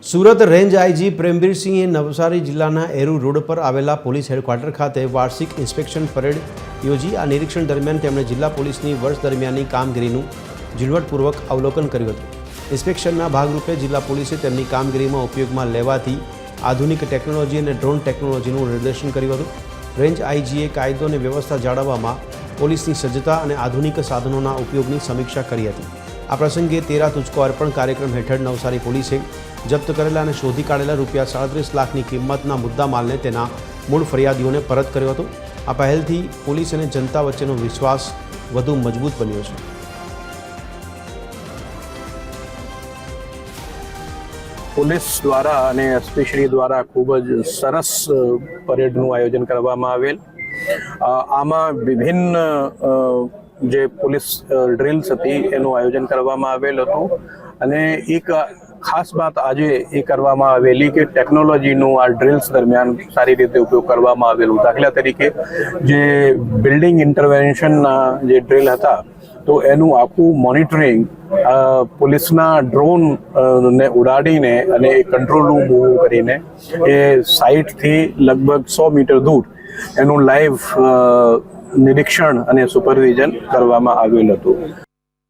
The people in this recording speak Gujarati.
સુરત રેન્જ આઈજી પ્રેમવીરસિંહે નવસારી જિલ્લાના એરુ રોડ પર આવેલા પોલીસ હેડક્વાર્ટર ખાતે વાર્ષિક ઇન્સ્પેક્શન પરેડ યોજી આ નિરીક્ષણ દરમિયાન તેમણે જિલ્લા પોલીસની વર્ષ દરમિયાનની કામગીરીનું ઝીણવટપૂર્વક અવલોકન કર્યું હતું। ઇન્સ્પેક્શનના ભાગરૂપે જિલ્લા પોલીસે તેમની કામગીરીમાં ઉપયોગમાં લેવાતી આધુનિક ટેકનોલોજી અને ડ્રોન ટેકનોલોજીનું નિદર્શન કર્યું હતું। રેન્જ આઈજીએ કાયદો અને વ્યવસ્થા જાળવવામાં પોલીસની સજ્જતા અને આધુનિક સાધનોના ઉપયોગની સમીક્ષા કરી હતી। આ પ્રસંગે 13 તુચકો અર્પણ કાર્યક્રમ હેઠળ નવસારી પોલીસે જપ્ત કરેલા અને શોધી કાઢેલા ₹37 લાખની કિંમતના મુદ્દામાલને તેના મૂળ ફરિયાદીઓને પરત કર્યો હતો। આ પહેલથી પોલીસ અને જનતા વચ્ચેનો વિશ્વાસ વધુ મજબૂત બન્યો છે। પોલીસ દ્વારા અને એસપી શ્રી દ્વારા ખૂબ જ સરસ પરેડનું આયોજન કરવામાં આવેલ। આમાં વિભિન્ન જે પોલીસ ડ્રિલ્સ હતી એનું આયોજન કરવામાં આવેલ હતું અને એક ખાસ વાત આજે એ કરવામાં આવેલી કે ટેકનોલોજીનું આ ડ્રિલ્સ દરમિયાન સારી રીતે ઉપયોગ કરવામાં આવેલું। દાખલા તરીકે જે બિલ્ડિંગ ઇન્ટરવેન્શનના જે ડ્રિલ હતા તો એનું આખું મોનિટરિંગ પોલીસના ડ્રોન ને ઉડાડીને અને કંટ્રોલ રૂમ મૂવ કરીને એ સાઇટથી લગભગ 100 મીટર દૂર એનું લાઈવ નિરીક્ષણ અને સુપરવિઝન કરવામાં આવેલ હતું।